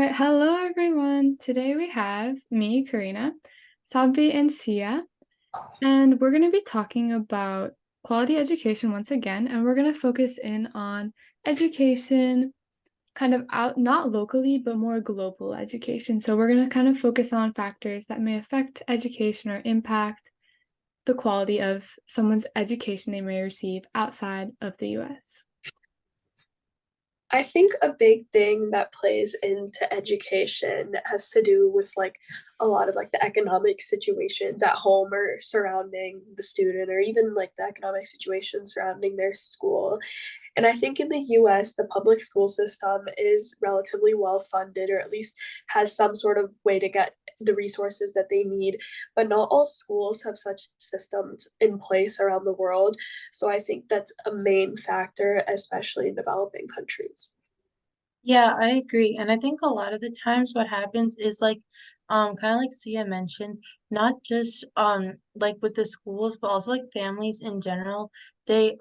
right, hello everyone. Today we have me, Karina, Sabvi, and Sia, and we're going to be talking about quality education once again, and we're going to focus in on education kind of out, not locally, but more global education. So we're going to kind of focus on factors that may affect education or impact the quality of someone's education they may receive outside of the US. I think a big thing that plays into education has to do with like a lot of like the economic situations at home or surrounding the student, or even like the economic situation surrounding their school. And I think in the US, the public school system is relatively well funded, or at least has some sort of way to get the resources that they need. But not all schools have such systems in place around the world. So I think that's a main factor, especially in developing countries. Yeah, I agree. And I think a lot of the times what happens is like kind of like Sia mentioned, not just like with the schools, but also like families in general. They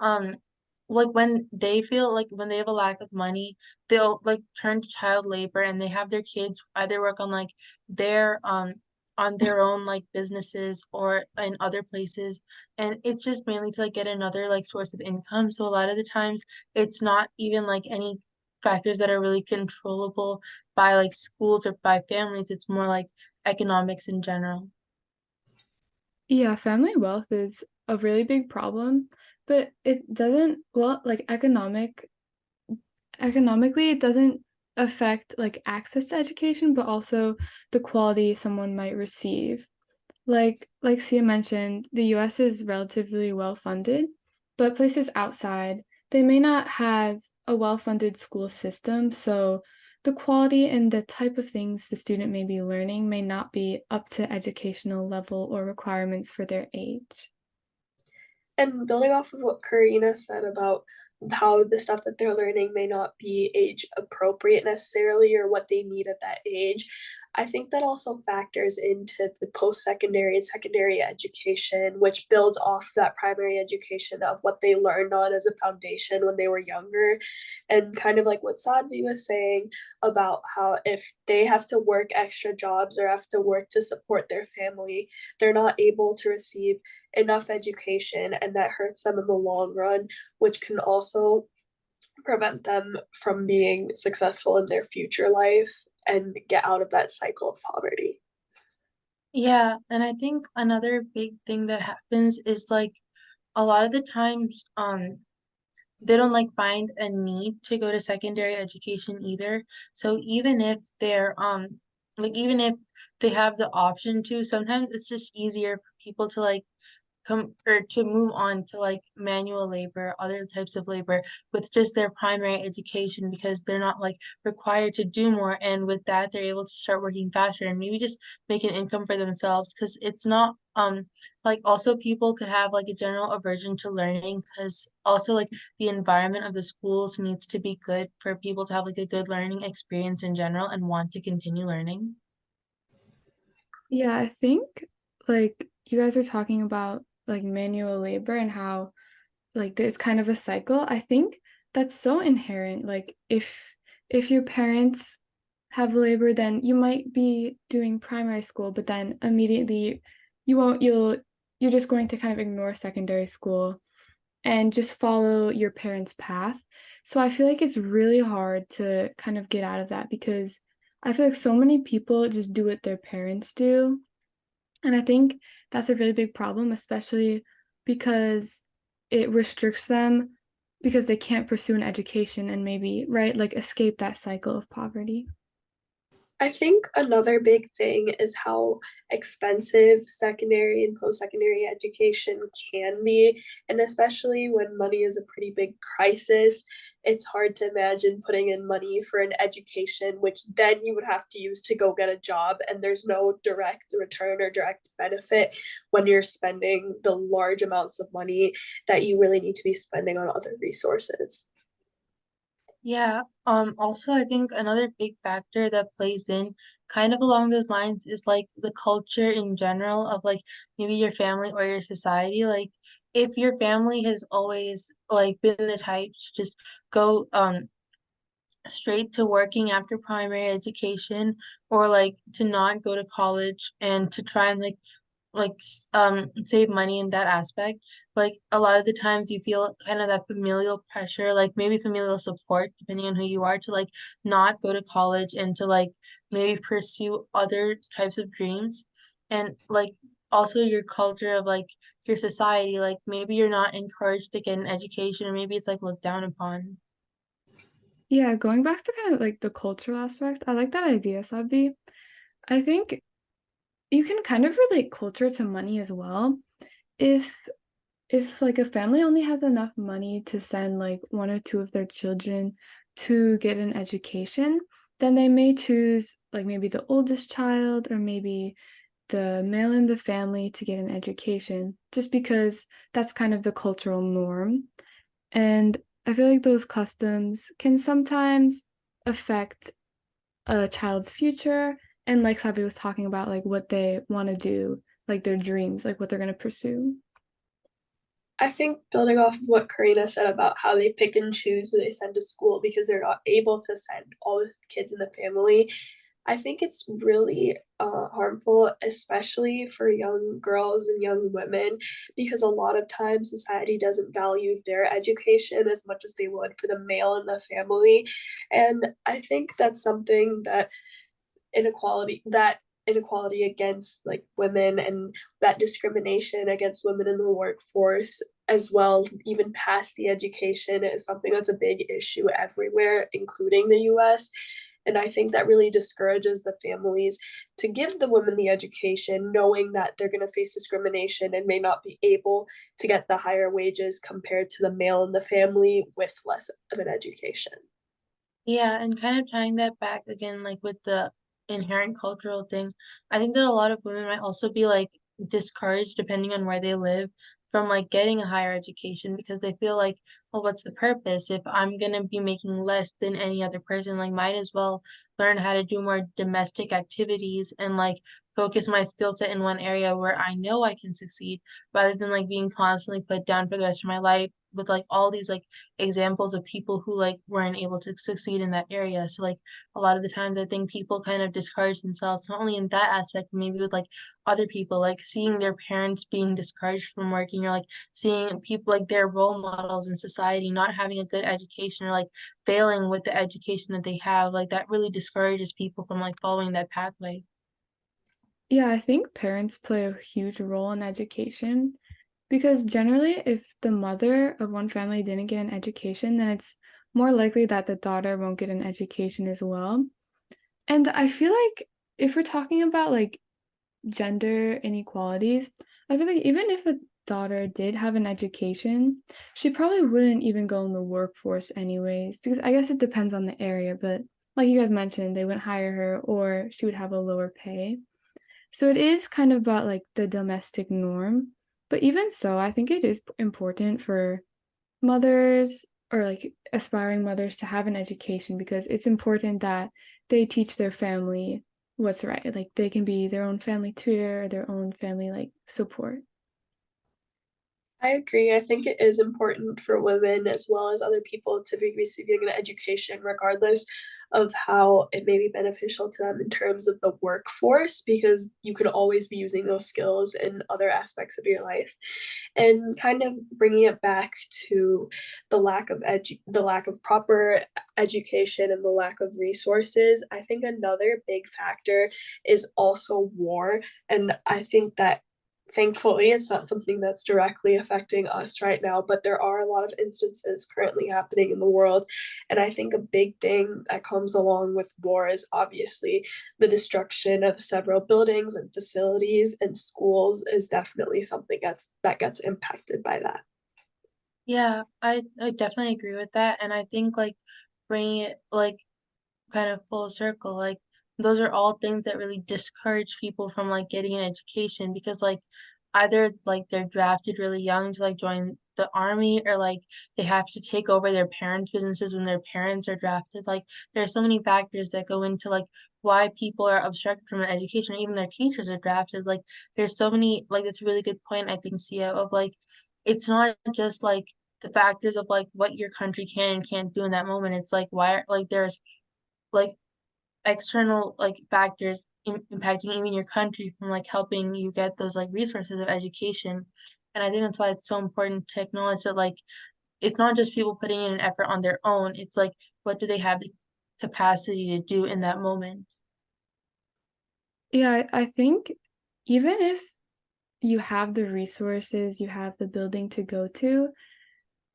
like when they feel like when they have a lack of money, they'll like turn to child labor and they have their kids either work their on their own like businesses or in other places. And it's just mainly to like get another like source of income. So a lot of the times it's not even like any factors that are really controllable by like schools or by families. It's more like economics in general. Yeah, family wealth is a really big problem, but it doesn't, well, like economically it doesn't affect like access to education, but also the quality someone might receive. Like Sia mentioned, the US is relatively well funded, but places outside, they may not have a well-funded school system, so the quality and the type of things the student may be learning may not be up to educational level or requirements for their age. And building off of what Karina said about how the stuff that they're learning may not be age appropriate necessarily, or what they need at that age, I think that also factors into the post secondary and secondary education, which builds off that primary education of what they learned on as a foundation when they were younger. And kind of like what Sadvi was saying about how if they have to work extra jobs or have to work to support their family, they're not able to receive enough education, and that hurts them in the long run, which can also prevent them from being successful in their future life and get out of that cycle of poverty. Yeah, and I think another big thing that happens is like a lot of the times they don't like find a need to go to secondary education either. So even if they're like even if they have the option to, sometimes it's just easier for people to like come or to move on to like manual labor, other types of labor with just their primary education because they're not like required to do more. And with that, they're able to start working faster and maybe just make an income for themselves because it's not like also people could have like a general aversion to learning because also like the environment of the schools needs to be good for people to have like a good learning experience in general and want to continue learning. Yeah, I think like you guys are talking about like manual labor and how like there's kind of a cycle. I think that's so inherent. Like if your parents have labor, then you might be doing primary school, but then immediately you won't you're just going to kind of ignore secondary school and just follow your parents' path. So I feel like it's really hard to kind of get out of that because I feel like so many people just do what their parents do. And I think that's a really big problem, especially because it restricts them because they can't pursue an education and maybe, right, like escape that cycle of poverty. I think another big thing is how expensive secondary and post secondary education can be. And especially when money is a pretty big crisis, it's hard to imagine putting in money for an education, which then you would have to use to go get a job. And there's no direct return or direct benefit when you're spending the large amounts of money that you really need to be spending on other resources. Yeah, also I think another big factor that plays in kind of along those lines is like the culture in general of like maybe your family or your society. Like if your family has always like been the type to just go straight to working after primary education, or like to not go to college and to try and save money in that aspect. Like a lot of the times you feel kind of that familial pressure, like maybe familial support, depending on who you are, to like not go to college and to like maybe pursue other types of dreams. And like also your culture of like your society, like maybe you're not encouraged to get an education, or maybe it's like looked down upon. Yeah, going back to kind of like the cultural aspect, I like that idea, Sabi. I think you can kind of relate culture to money as well. If if like a family only has enough money to send like one or two of their children to get an education, then they may choose like maybe the oldest child or maybe the male in the family to get an education, just because that's kind of the cultural norm. And I feel like those customs can sometimes affect a child's future. And like Sabi was talking about, like what they want to do, like their dreams, like what they're going to pursue. I think building off of what Karina said about how they pick and choose who they send to school because they're not able to send all the kids in the family, I think it's really harmful, especially for young girls and young women, because a lot of times society doesn't value their education as much as they would for the male in the family. And I think that's something that inequality against like women and that discrimination against women in the workforce as well, even past the education, is something that's a big issue everywhere, including the US. And I think that really discourages the families to give the women the education, knowing that they're going to face discrimination and may not be able to get the higher wages compared to the male in the family with less of an education. Yeah, and kind of tying that back again, like with the inherent cultural thing, I think that a lot of women might also be like discouraged, depending on where they live, from like getting a higher education, because they feel like, well, what's the purpose if I'm gonna be making less than any other person? Like, might as well learn how to do more domestic activities and like focus my skill set in one area where I know I can succeed, rather than like being constantly put down for the rest of my life with like all these like examples of people who like weren't able to succeed in that area. So like a lot of the times I think people kind of discourage themselves, not only in that aspect, but maybe with like other people, like seeing their parents being discouraged from working, or like seeing people like their role models in society not having a good education, or like failing with the education that they have. Like that really discourages people from like following that pathway. Yeah, I think parents play a huge role in education because generally, if the mother of one family didn't get an education, then it's more likely that the daughter won't get an education as well. And I feel like if we're talking about like gender inequalities, I feel like even if a daughter did have an education, she probably wouldn't even go in the workforce anyways, because I guess it depends on the area, but like you guys mentioned, they wouldn't hire her or she would have a lower pay. So it is kind of about like the domestic norm. But even so, I think it is important for mothers or like aspiring mothers to have an education because it's important that they teach their family what's right. Like they can be their own family tutor, their own family like support. I agree. I think it is important for women as well as other people to be receiving an education, regardless of how it may be beneficial to them in terms of the workforce, because you could always be using those skills in other aspects of your life. And kind of bringing it back to the lack of proper education and the lack of resources, I think another big factor is also war. And I think that thankfully it's not something that's directly affecting us right now, but there are a lot of instances currently happening in the world. And I think a big thing that comes along with war is obviously the destruction of several buildings and facilities, and schools is definitely something that gets impacted by that. Yeah, I definitely agree with that. And I think like bringing it like kind of full circle, like those are all things that really discourage people from like getting an education, because like either like they're drafted really young to like join the army, or like they have to take over their parents' businesses when their parents are drafted. Like there's so many factors that go into like why people are obstructed from an education, or even their teachers are drafted. Like there's so many, like that's a really good point, I think, Sia, of like it's not just like the factors of like what your country can and can't do in that moment. It's like why like there's like external like factors impacting even your country from like helping you get those like resources of education. And I think that's why it's so important to acknowledge that like it's not just people putting in an effort on their own. It's like what do they have the capacity to do in that moment? Yeah, I think even if you have the resources, you have the building to go to,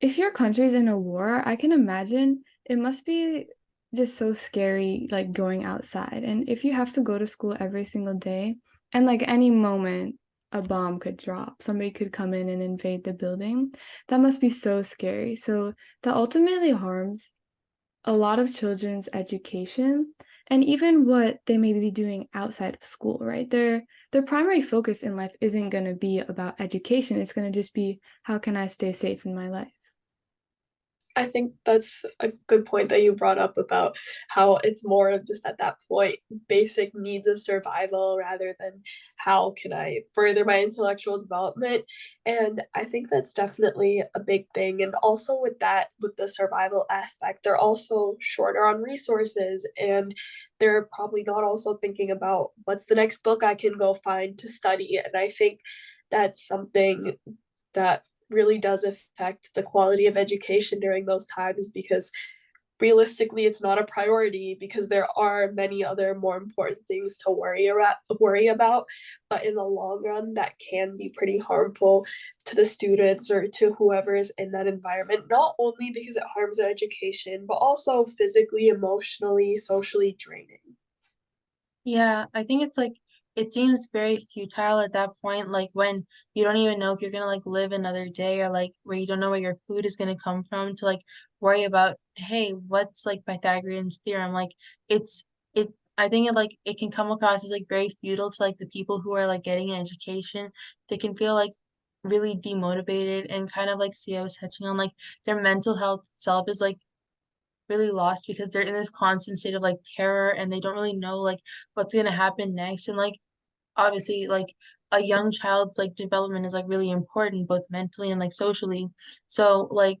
if your country's in a war, I can imagine it must be just so scary, like going outside. And if you have to go to school every single day, and like any moment, a bomb could drop, somebody could come in and invade the building, that must be so scary. So that ultimately harms a lot of children's education and even what they may be doing outside of school, right? Their primary focus in life isn't going to be about education. It's going to just be how can I stay safe in my life? I think that's a good point that you brought up about how it's more of just at that point basic needs of survival rather than how can I further my intellectual development. And I think that's definitely a big thing. And also with that, with the survival aspect, they're also shorter on resources and they're probably not also thinking about what's the next book I can go find to study. And I think that's something that really does affect the quality of education during those times because realistically it's not a priority because there are many other more important things to worry about, but in the long run that can be pretty harmful to the students or to whoever is in that environment, not only because it harms their education but also physically, emotionally, socially draining. Yeah, I think it's like it seems very futile at that point, like when you don't even know if you're gonna like live another day or like where you don't know where your food is gonna come from to like worry about, hey, what's like Pythagorean's theorem? Like it I think it like it can come across as like very futile to like the people who are like getting an education. They can feel like really demotivated and kind of like Sia was touching on like their mental health itself is like really lost because they're in this constant state of like terror and they don't really know like what's gonna happen next. And like obviously like a young child's like development is like really important both mentally and like socially. So like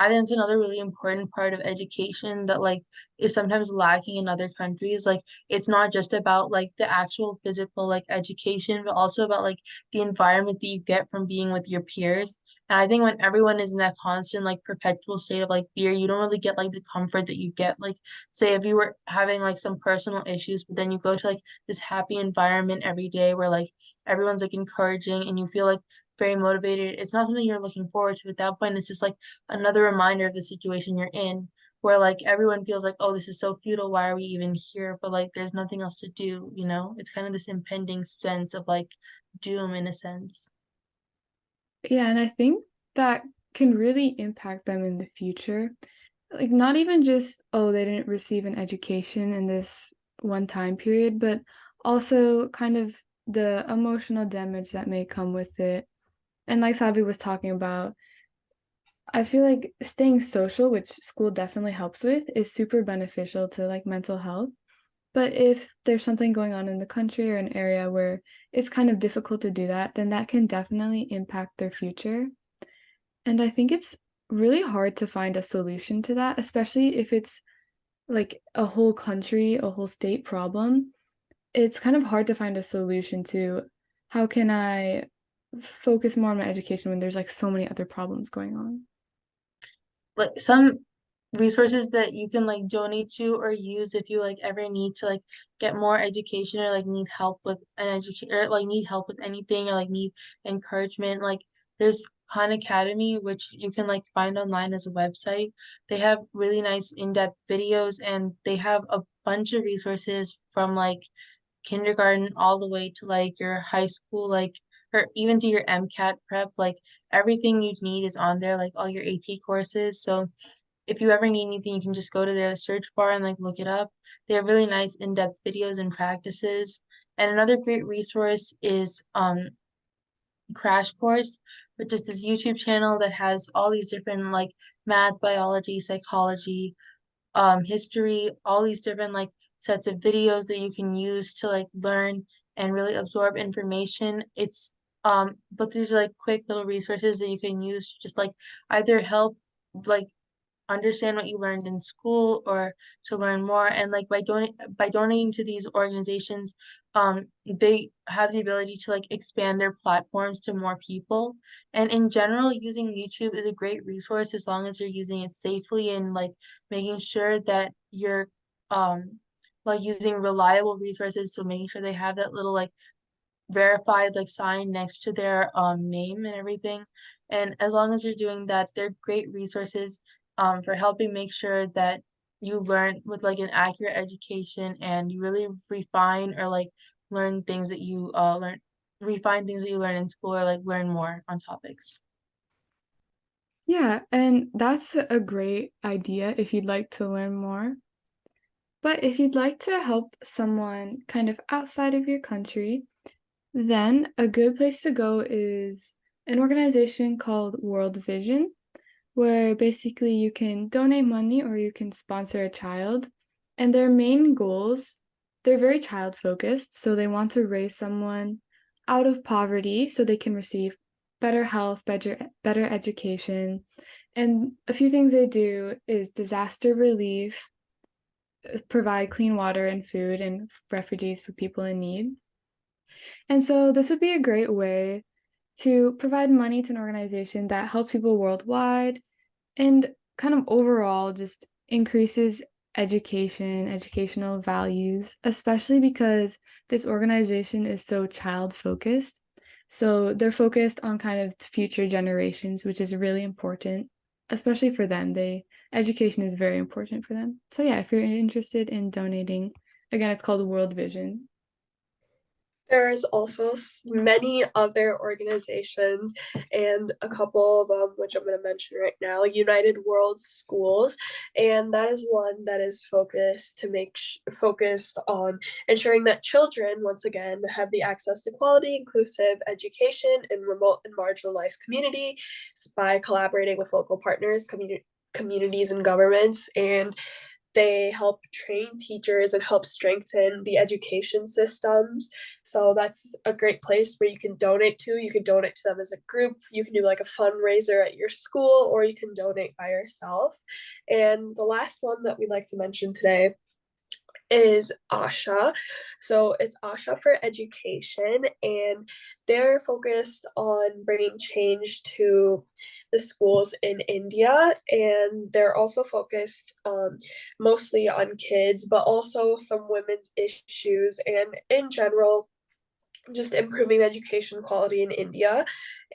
I think it's another really important part of education that like is sometimes lacking in other countries. Like it's not just about like the actual physical like education, but also about like the environment that you get from being with your peers. And I think when everyone is in that constant like perpetual state of like fear, you don't really get like the comfort that you get. Like say if you were having like some personal issues, but then you go to like this happy environment every day where like everyone's like encouraging and you feel like very motivated. It's not something you're looking forward to at that point. It's just like another reminder of the situation you're in where like everyone feels like, oh, this is so futile, why are we even here, but like there's nothing else to do, you know? It's kind of this impending sense of like doom in a sense. Yeah, and I think that can really impact them in the future. Like not even just, oh, they didn't receive an education in this one time period, but also kind of the emotional damage that may come with it. And like Sabi was talking about, I feel like staying social, which school definitely helps with, is super beneficial to like mental health. But if there's something going on in the country or an area where it's kind of difficult to do that, then that can definitely impact their future. And I think it's really hard to find a solution to that, especially if it's like a whole country, a whole state problem. It's kind of hard to find a solution to how can I focus more on my education when there's like so many other problems going on. Like some resources that you can like donate to or use if you like ever need to like get more education or like need help with an education or like need help with anything or like need encouragement. Like there's Khan Academy, which you can like find online as a website. They have really nice in-depth videos and they have a bunch of resources from like kindergarten all the way to like your high school, like or even to your MCAT prep, like everything you need is on there, like all your AP courses. So if you ever need anything, you can just go to their search bar and like look it up. They have really nice in-depth videos and practices. And another great resource is Crash Course, which is this YouTube channel that has all these different like math, biology, psychology, history, all these different like sets of videos that you can use to like learn and really absorb information. It's But these are like quick little resources that you can use to just like either help like understand what you learned in school or to learn more. And like by donating to these organizations, they have the ability to like expand their platforms to more people. And in general, using YouTube is a great resource as long as you're using it safely and like making sure that you're um like using reliable resources, so making sure they have that little like verified like sign next to their name and everything. And as long as you're doing that, they're great resources for helping make sure that you learn with like an accurate education and you really refine or like learn things that you refine things that you learn in school or like learn more on topics. Yeah, and that's a great idea if you'd like to learn more. But if you'd like to help someone kind of outside of your country, then a good place to go is an organization called World Vision, where basically you can donate money or you can sponsor a child. And their main goals, they're very child focused. So they want to raise someone out of poverty so they can receive better health, better education. And a few things they do is disaster relief, provide clean water and food and refugees for people in need. And so this would be a great way to provide money to an organization that helps people worldwide and kind of overall just increases education, educational values, especially because this organization is so child focused. So they're focused on kind of future generations, which is really important, especially for them. Education is very important for them. So yeah, if you're interested in donating, again, it's called World Vision. There's also many other organizations, and a couple of them, which I'm going to mention right now, United World Schools, and that is one that is focused on ensuring that children, once again, have the access to quality, inclusive education in remote and marginalized communities by collaborating with local partners, communities, and governments, and they help train teachers and help strengthen the education systems. So that's a great place where you can donate to. You can donate to them as a group. You can do like a fundraiser at your school, or you can donate by yourself. And the last one that we'd like to mention today is Asha. So it's Asha for Education, and they're focused on bringing change to the schools in India. And they're also focused mostly on kids, but also some women's issues, and in general, just improving education quality in India.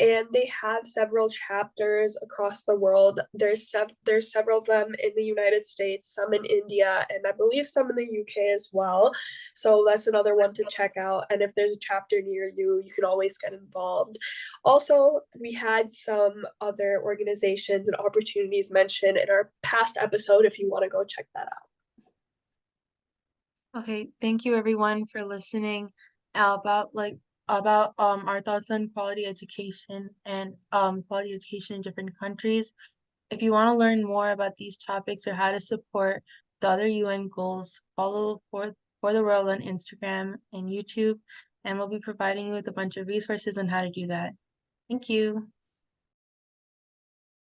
And they have several chapters across the world. There's several of them in the United States, some in India, and I believe some in the UK as well. So that's another one to check out. And if there's a chapter near you, you can always get involved. Also, we had some other organizations and opportunities mentioned in our past episode if you want to go check that out. Okay, thank you everyone for listening about our thoughts on quality education and quality education in different countries. If you want to learn more about these topics or how to support the other UN goals, follow for the World on Instagram and YouTube, and we'll be providing you with a bunch of resources on how to do that. Thank you.